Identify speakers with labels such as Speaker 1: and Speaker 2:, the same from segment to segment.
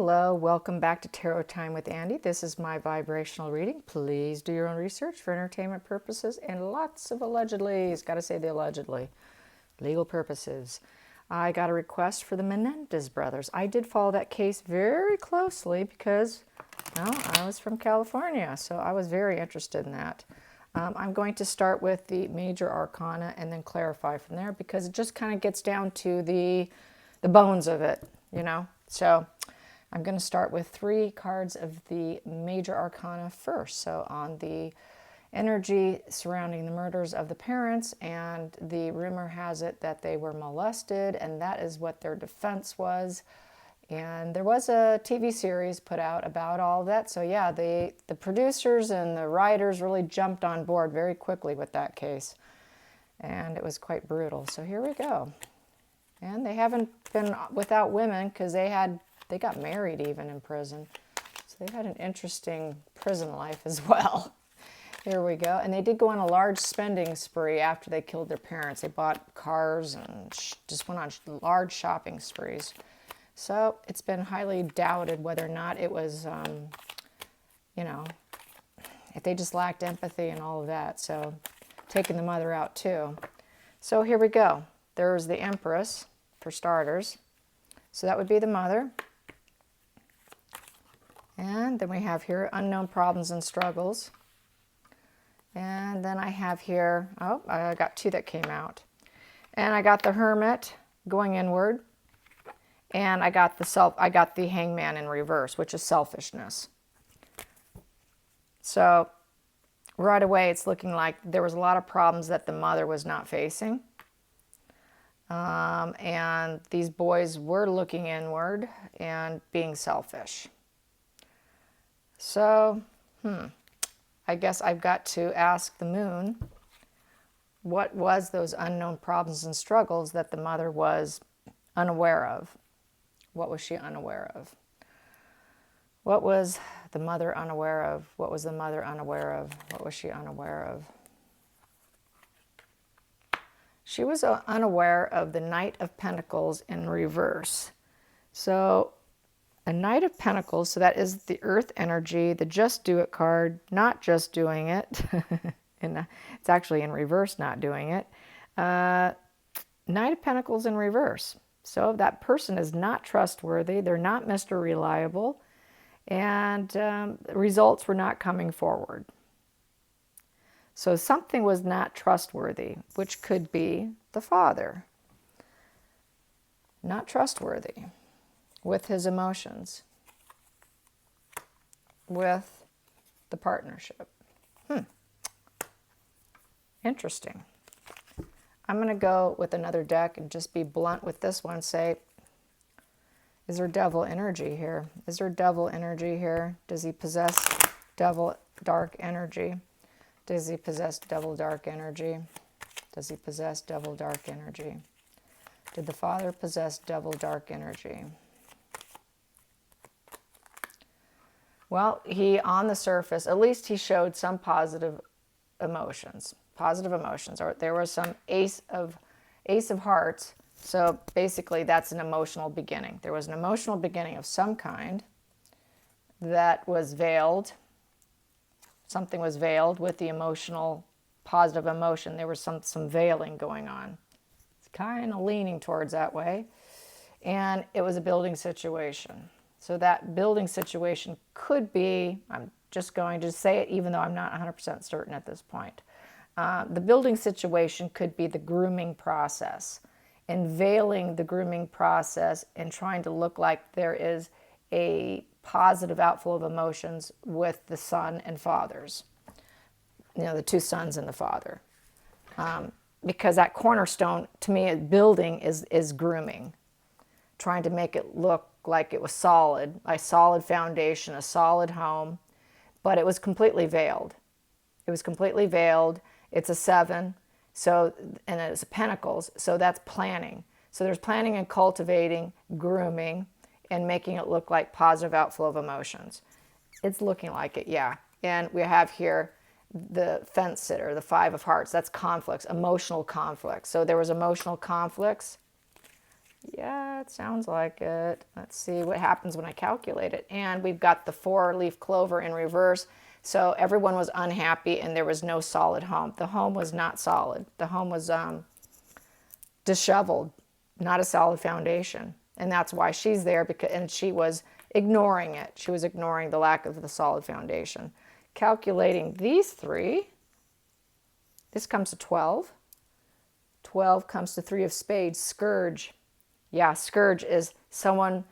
Speaker 1: Hello, welcome back to Tarot Time with Andy. This is my vibrational reading. Please do your own research for entertainment purposes and lots of allegedly's. Got to say the allegedly. Legal purposes. I got a request for the Menendez brothers. I did follow that case very closely because, well, I was from California, so I was very interested in that. I'm going to start with the major arcana and then clarify from there because it just kind of gets down to the bones of it, you know. So I'm going to start with 3 cards of the major arcana first. So on the energy surrounding the murders of the parents, and the rumor has it that they were molested, and that is what their defense was. And there was a TV series put out about all of that. So yeah, the producers and the writers really jumped on board very quickly with that case. And it was quite brutal. So here we go. And they haven't been without women because they got married even in prison. So they've had an interesting prison life as well. Here we go. And they did go on a large spending spree after they killed their parents. They bought cars and just went on large shopping sprees. So it's been highly doubted whether or not it was, you know, if they just lacked empathy and all of that. So taking the mother out too. So here we go. There's the Empress, for starters. So that would be the mother. And then we have here unknown problems and struggles. And then I have here, oh, I got 2 that came out. And I got the Hermit going inward. And I got the Hangman in reverse, which is selfishness. So right away it's looking like there was a lot of problems that the mother was not facing. And these boys were looking inward and being selfish. So, I guess I've got to ask the moon, what was those unknown problems and struggles that the mother was unaware of? What was she unaware of? What was the mother unaware of? What was the mother unaware of? What was she unaware of? She was unaware of the Knight of Pentacles in reverse. So a Knight of Pentacles, so that is the earth energy, the just do it card, not just doing it. And it's actually in reverse, not doing it. Knight of Pentacles in reverse. So that person is not trustworthy. They're not Mr. Reliable. And results were not coming forward. So something was not trustworthy, which could be the father. Not trustworthy with his emotions, with the partnership. Interesting. I'm going to go with another deck and just be blunt with this one. Say, is there devil energy here? Is there devil energy here? Does he possess devil dark energy? Does he possess devil dark energy? Does he possess devil dark energy? Did the father possess devil dark energy? Well, he, on the surface, at least he showed some positive emotions. Or there was some ace of hearts. So basically that's an emotional beginning. There was an emotional beginning of some kind that was veiled. Something was veiled with the emotional, positive emotion. There was some veiling going on. It's kind of leaning towards that way. And it was a building situation. So that building situation could be, I'm just going to say it even though I'm not 100% certain at this point. The building situation could be the grooming process, and veiling the grooming process and trying to look like there is a positive outflow of emotions with the son and fathers. You know, the 2 sons and the father. Because that cornerstone, to me, building is grooming. Trying to make it look like it was solid, a solid foundation, a solid home. But it was completely veiled. It was completely veiled. It's a 7, so, and it's a Pentacles, so that's planning. So there's planning and cultivating, grooming, and making it look like positive outflow of emotions. It's looking like it, yeah. And we have here the fence sitter, the 5 of hearts. That's conflicts, emotional conflicts. So there was emotional conflicts Yeah, it sounds like it. Let's see what happens when I calculate it. And we've got the 4-leaf clover in reverse. So everyone was unhappy and there was no solid home. The home was not solid. The home was disheveled, not a solid foundation. And that's why she's there, because, and she was ignoring it. She was ignoring the lack of the solid foundation. Calculating these three, this comes to 12. 12 comes to 3 of spades, scourge. Yeah, scourge is someone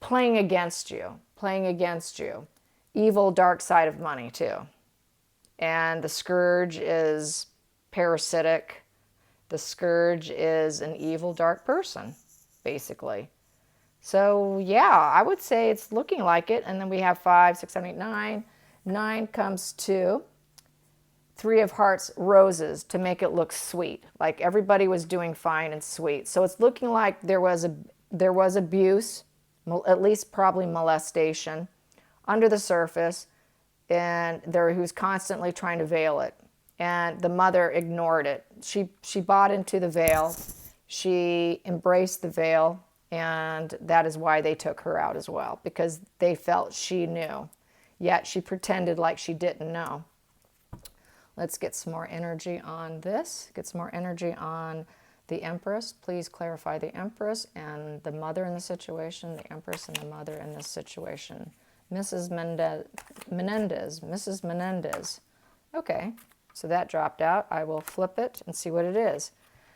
Speaker 1: playing against you, playing against you. Evil, dark side of money, too. And the scourge is parasitic. The scourge is an evil, dark person, basically. So, yeah, I would say it's looking like it. And then we have 5, 6, 7, 8, 9. 9 comes to 3 of hearts, roses, to make it look sweet, like everybody was doing fine and sweet. So it's looking like there was abuse, at least probably molestation, under the surface, and who's constantly trying to veil it. And the mother ignored it. She bought into the veil. She embraced the veil, and that is why they took her out as well, because they felt she knew. Yet she pretended like she didn't know. Let's get some more energy on this. Get some more energy on the Empress. Please clarify the Empress and the mother in the situation, the Empress and the mother in this situation. Mrs. Menendez, Mrs. Menendez. Okay, so that dropped out. I will flip it and see what it is.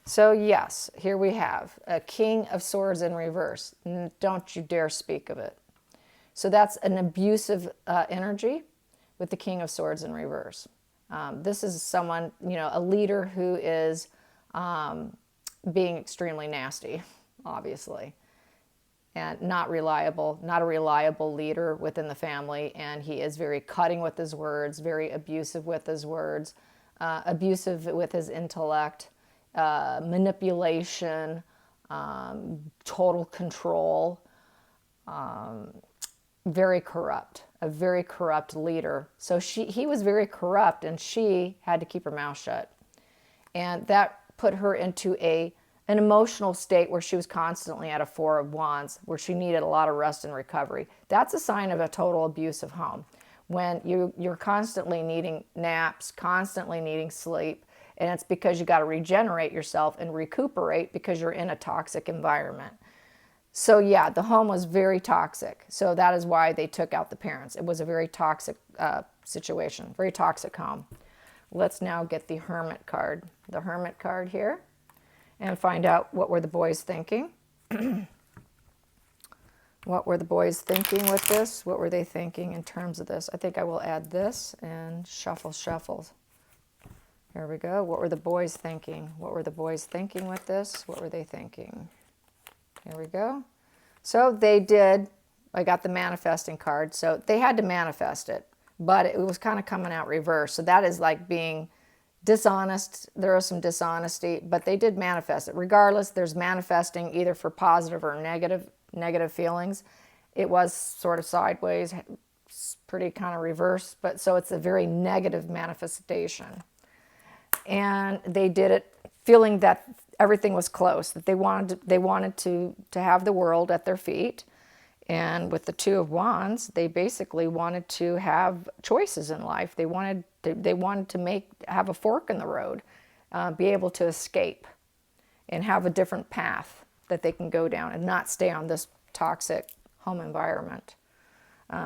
Speaker 1: So yes, here we have a King of Swords in reverse. Don't you dare speak of it. So that's an abusive energy with the King of Swords in reverse. This is someone, a leader who is being extremely nasty, obviously, and not a reliable leader within the family. And he is very cutting with his words, very abusive with his words, abusive with his intellect, manipulation, total control, very corrupt. A very corrupt leader. So he was very corrupt, and she had to keep her mouth shut. And that put her into an emotional state where she was constantly at a 4 of Wands, where she needed a lot of rest and recovery. That's a sign of a total abusive home. When you're constantly needing naps, constantly needing sleep, and it's because you got to regenerate yourself and recuperate because you're in a toxic environment. So yeah, the home was very toxic. So that is why they took out the parents. It was a very toxic situation, very toxic home. Let's now get the Hermit card. The Hermit card here, and find out what were the boys thinking. What were the boys thinking with this? What were they thinking in terms of this? I think I will add this and shuffle. Here we go. What were the boys thinking? What were the boys thinking with this? What were they thinking? Here we go. So they did, I got the manifesting card. So they had to manifest it, but it was kind of coming out reverse. So that is like being dishonest. There was some dishonesty, but they did manifest it. Regardless, there's manifesting either for positive or negative feelings. It was sort of sideways, pretty kind of reverse, but so it's a very negative manifestation. And they did it feeling that everything was close, that they wanted to have the world at their feet. And with the 2 of Wands, they basically wanted to have choices in life. They wanted to have a fork in the road, be able to escape and have a different path that they can go down and not stay on this toxic home environment.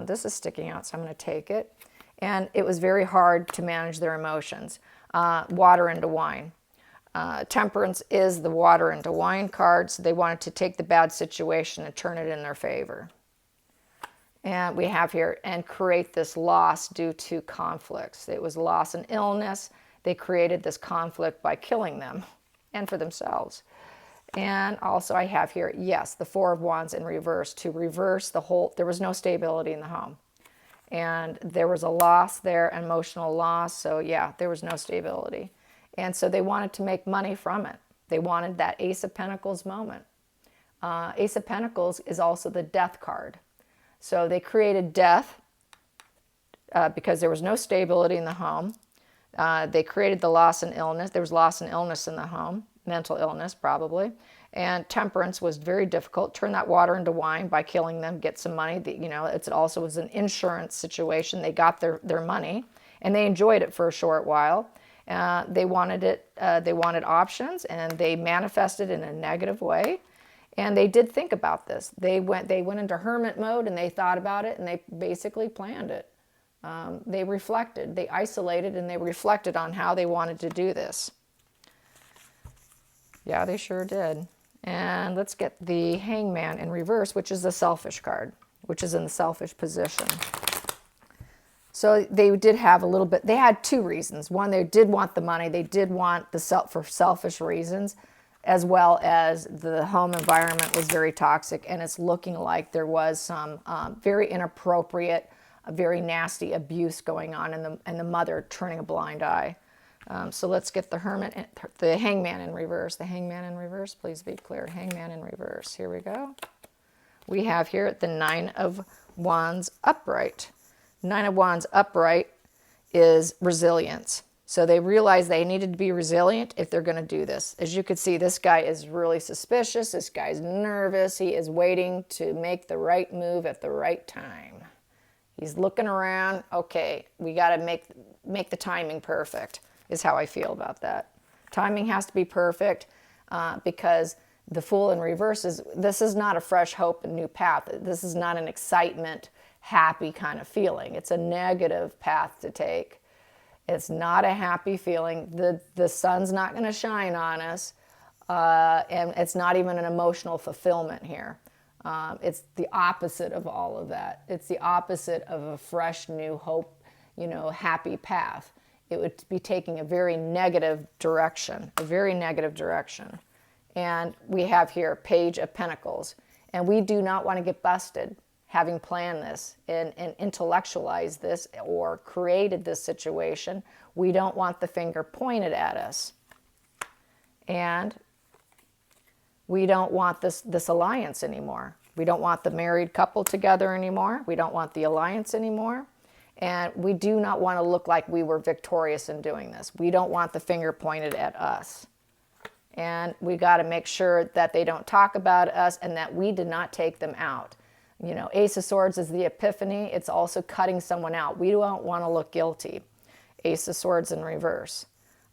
Speaker 1: This is sticking out, so I'm going to take it. And it was very hard to manage their emotions. Water into wine. Temperance is the water into wine card, so they wanted to take the bad situation and turn it in their favor. And we have here, and create this loss due to conflicts. It was loss and illness. They created this conflict by killing them and for themselves. And also I have here, yes, the 4 of Wands in reverse, to reverse the whole, there was no stability in the home. And there was a loss there, emotional loss, so yeah, there was no stability. And so they wanted to make money from it. They wanted that Ace of Pentacles moment. Ace of Pentacles is also the death card. So they created death because there was no stability in the home. They created the loss and illness. There was loss and illness in the home, mental illness probably. And temperance was very difficult. Turn that water into wine by killing them, get some money. It also was an insurance situation. They got their money, and they enjoyed it for a short while. They wanted it. They wanted options, and they manifested in a negative way. And they did think about this. They went into hermit mode, and they thought about it, and they basically planned it. They reflected. They isolated, and they reflected on how they wanted to do this. Yeah, they sure did. And let's get the Hangman in reverse, which is the selfish card, which is in the selfish position. So they did have a little bit, they had two reasons. One, they did want the money. They did want for selfish reasons, as well as the home environment was very toxic, and it's looking like there was some very inappropriate, very nasty abuse going on, and the mother turning a blind eye. So let's get the the Hangman in reverse. The Hangman in reverse, please be clear. Hangman in reverse. Here we go. We have here the Nine of Wands upright. Nine of Wands upright is resilience. So they realized they needed to be resilient if they're going to do this. As you can see, this guy is really suspicious. This guy's nervous. He is waiting to make the right move at the right time. He's looking around. Okay, we got to make the timing perfect, is how I feel about that. Timing has to be perfect because the Fool in reverse this is not a fresh hope and new path. This is not an excitement, happy kind of feeling. It's a negative path to take. It's not a happy feeling. The sun's not going to shine on us, and it's not even an emotional fulfillment here. It's the opposite of all of that. It's the opposite of a fresh, new hope, happy path. It would be taking a very negative direction, And we have here Page of Pentacles. And we do not want to get busted having planned this and intellectualized this or created this situation. We don't want the finger pointed at us. And we don't want this alliance anymore. We don't want the married couple together anymore. We don't want the alliance anymore. And we do not want to look like we were victorious in doing this. We don't want the finger pointed at us. And we got to make sure that they don't talk about us and that we did not take them out. Ace of Swords is the epiphany. It's also cutting someone out. We don't want to look guilty. Ace of Swords in reverse.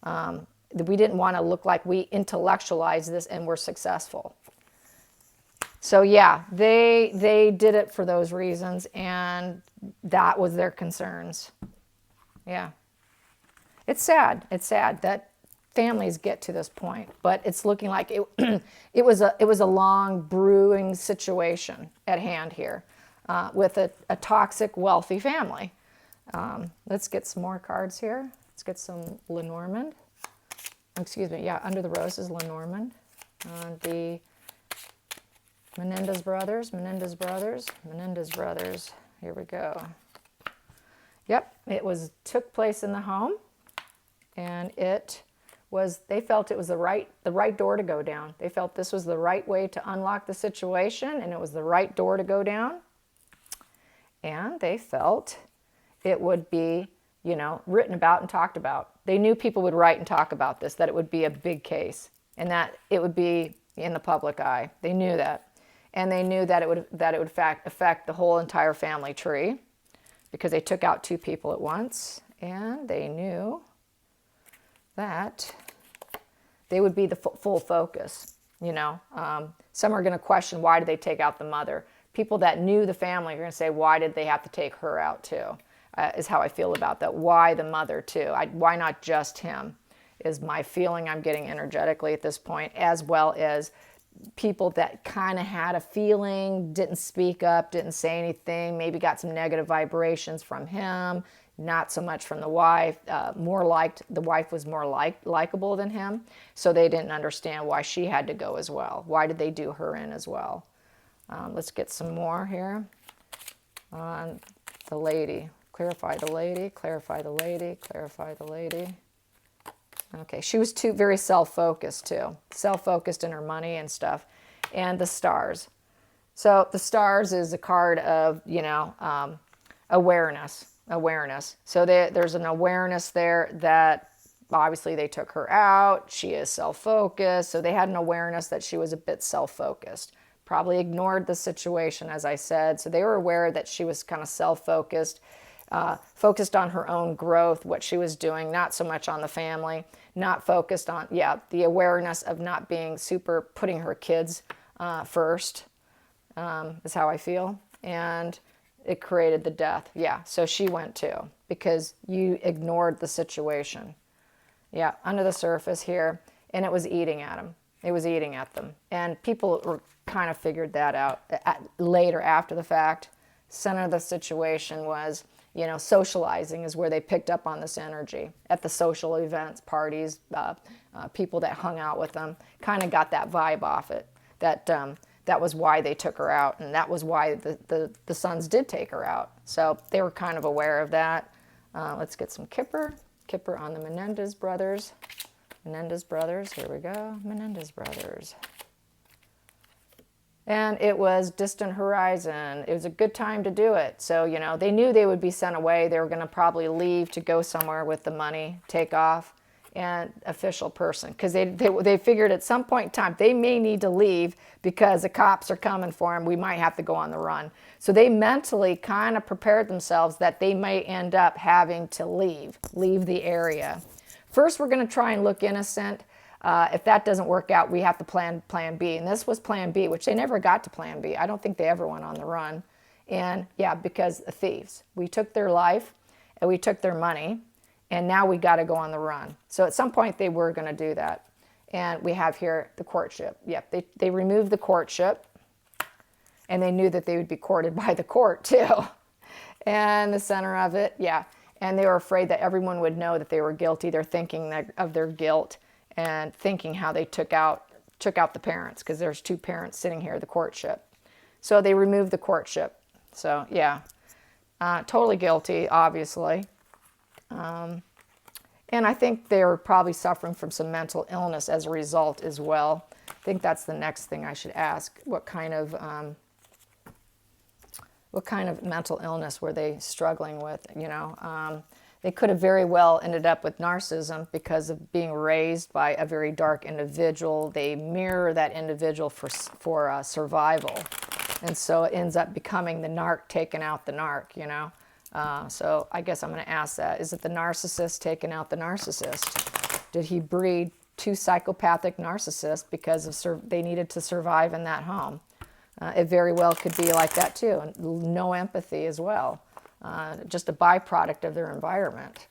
Speaker 1: We didn't want to look like we intellectualized this and were successful. So yeah, they did it for those reasons, and that was their concerns. Yeah. It's sad. It's sad that families get to this point, but it's looking like it was a long brewing situation at hand here with a toxic, wealthy family. Let's get some more cards here. Let's get some Lenormand. Excuse me. Yeah, Under the Roses, Lenormand. The Menendez brothers. Here we go. Yep, it took place in the home, and they felt it was the right door to go down. They felt this was the right way to unlock the situation, and it was the right door to go down. And they felt it would be, written about and talked about. They knew people would write and talk about this, that it would be a big case, and that it would be in the public eye. They knew that. And they knew that it would affect the whole entire family tree, because they took out two people at once, and they knew that they would be the full focus. Some are going to question, why did they take out the mother? People that knew the family are going to say, why did they have to take her out too? Is how I feel about that. Why the mother too? Why not just him? Is my feeling I'm getting energetically at this point, as well as people that kind of had a feeling, didn't speak up, didn't say anything, maybe got some negative vibrations from him, not so much from the wife. The wife was more likable than him, so they didn't understand why she had to go as well. Why did they do her in as well? Let's get some more here on the lady. Clarify the lady, clarify the lady, clarify the lady. Okay, she was very self-focused too. Self-focused in her money and stuff. And the stars. So the stars is a card of, awareness. So there's an awareness there that obviously they took her out. She is self-focused. So they had an awareness that she was a bit self-focused. Probably ignored the situation, as I said. So they were aware that she was kind of self-focused, focused on her own growth, what she was doing, not so much on the family, not focused on, the awareness of not being super, putting her kids first, is how I feel. And it created the death. Yeah, so she went too, because you ignored the situation. Yeah, under the surface here, and it was eating at them. It was eating at them. And people were kind of figured that out later after the fact. Center of the situation was, socializing is where they picked up on this energy. At the social events, parties, people that hung out with them, kind of got that vibe off it. That was why they took her out, and that was why the sons did take her out. So they were kind of aware of that. Let's get some Kipper. Kipper on the Menendez brothers. Menendez brothers, here we go. Menendez brothers. And it was distant horizon. It was a good time to do it. So, they knew they would be sent away. They were going to probably leave to go somewhere with the money, take off, and official person. Because they figured at some point in time, they may need to leave because the cops are coming for them. We might have to go on the run. So they mentally kind of prepared themselves that they may end up having to leave the area. First, we're going to try and look innocent. If that doesn't work out, we have to plan B. And this was plan B, which they never got to plan B. I don't think they ever went on the run. And because the thieves. We took their life and we took their money, and now we got to go on the run. So at some point they were going to do that. And we have here the courtship. Yep, they removed the courtship, and they knew that they would be courted by the court too. And the center of it, and they were afraid that everyone would know that they were guilty. They're thinking of their guilt and thinking how they took out the parents, because there's two parents sitting here, the courtship. So they removed the courtship. So totally guilty, obviously. And I think they were probably suffering from some mental illness as a result as well. I think that's the next thing I should ask. What kind of mental illness were they struggling with? They could have very well ended up with narcissism because of being raised by a very dark individual. They mirror that individual for survival. And so it ends up becoming the narc taking out the narc, So I guess I'm going to ask that. Is it the narcissist taking out the narcissist? Did he breed two psychopathic narcissists because they needed to survive in that home? It very well could be like that too. And no empathy as well. Just a byproduct of their environment.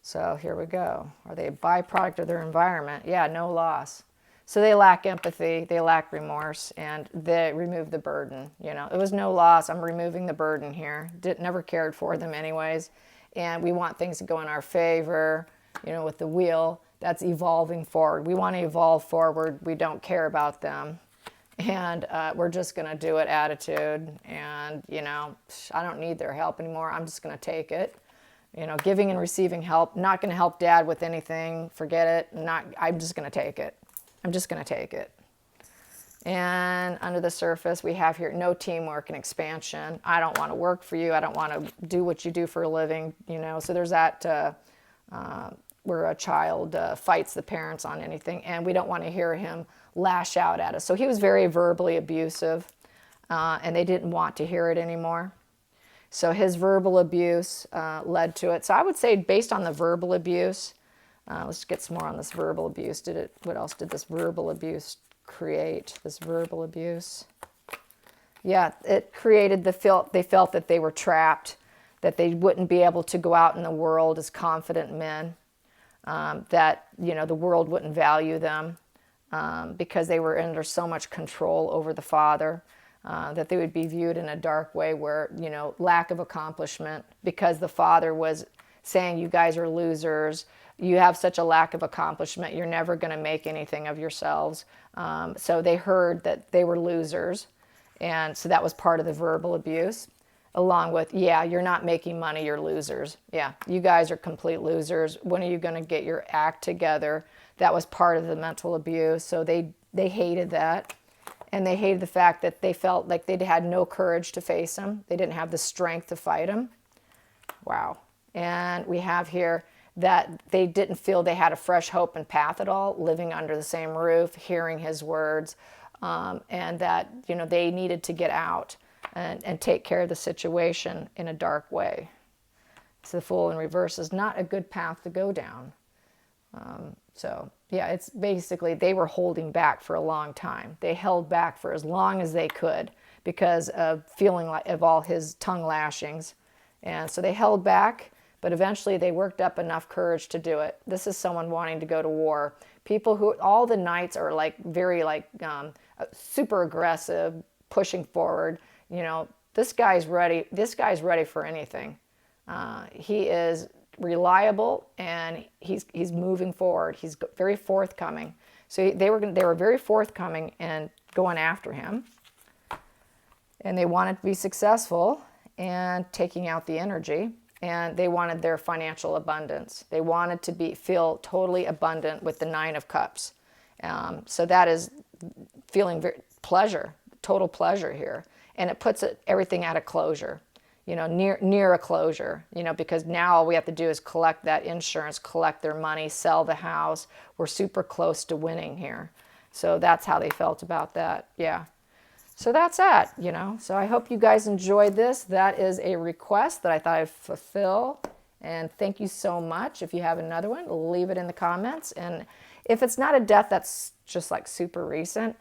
Speaker 1: So here we go. Are they a byproduct of their environment? Yeah, no loss. So they lack empathy, they lack remorse, and they remove the burden. It was no loss. I'm removing the burden here. Never cared for them anyways. And we want things to go in our favor, with the wheel that's evolving forward. We want to evolve forward. We don't care about them. And we're just going to do it attitude. And, I don't need their help anymore. I'm just going to take it. Giving and receiving help. Not going to help Dad with anything. Forget it. I'm just going to take it. I'm just going to take it. And under the surface, we have here no teamwork and expansion. I don't want to work for you. I don't want to do what you do for a living. So there's that where a child fights the parents on anything. And we don't want to hear him lash out at us. So he was very verbally abusive, and they didn't want to hear it anymore. So his verbal abuse led to it. So I would say based on the verbal abuse, let's get some more on this verbal abuse. What else did this verbal abuse create? This verbal abuse. Yeah, it created they felt that they were trapped, that they wouldn't be able to go out in the world as confident men, that, the world wouldn't value them. Because they were under so much control over the father, that they would be viewed in a dark way where, lack of accomplishment, because the father was saying, you guys are losers, you have such a lack of accomplishment, you're never going to make anything of yourselves. So they heard that they were losers, and so that was part of the verbal abuse, along with, you're not making money, you're losers. Yeah, you guys are complete losers. When are you going to get your act together? That was part of the mental abuse. So they hated that. And they hated the fact that they felt like they had no courage to face him. They didn't have the strength to fight him. Wow. And we have here, that they didn't feel they had a fresh hope and path at all, living under the same roof, hearing his words, and that, you know, they needed to get out and take care of the situation in a dark way. So the Fool in reverse is not a good path to go down. So yeah, it's basically they were holding back for a long time. They held back for as long as they could because of feeling like of all his tongue lashings. And so they held back, but eventually they worked up enough courage to do it. This is someone wanting to go to war. People who, all the knights are like very like super aggressive, pushing forward. You know, this guy's ready. This guy's ready for anything. He is reliable and he's moving forward. He's very forthcoming. So they were very forthcoming and going after him. And they wanted to be successful and taking out the energy, and they wanted their financial abundance. They wanted to feel totally abundant with the Nine of Cups. So that is feeling pleasure, total pleasure here. And it puts everything at a closure, you know, near a closure, you know, because now all we have to do is collect that insurance, collect their money, sell the house. We're super close to winning here. So that's how they felt about that. Yeah. So that's that, you know. So I hope you guys enjoyed this. That is a request that I thought I'd fulfill. And thank you so much. If you have another one, leave it in the comments. And if it's not a death that's just like super recent,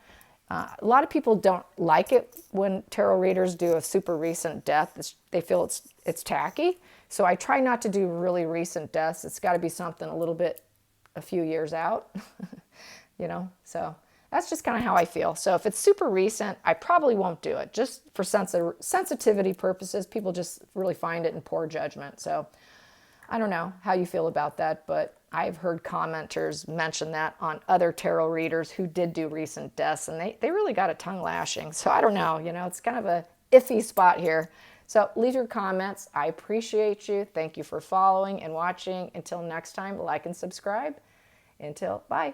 Speaker 1: a lot of people don't like it when tarot readers do a super recent death. They feel it's tacky. So I try not to do really recent deaths. It's got to be something a little bit, a few years out, you know. So that's just kind of how I feel. So if it's super recent, I probably won't do it. Just for sensitivity purposes, people just really find it in poor judgment. So I don't know how you feel about that, but I've heard commenters mention that on other tarot readers who did do recent deaths, and they really got a tongue lashing. So I don't know, you know, it's kind of a iffy spot here. So leave your comments. I appreciate you. Thank you for following and watching. Until next time, like and subscribe. Bye.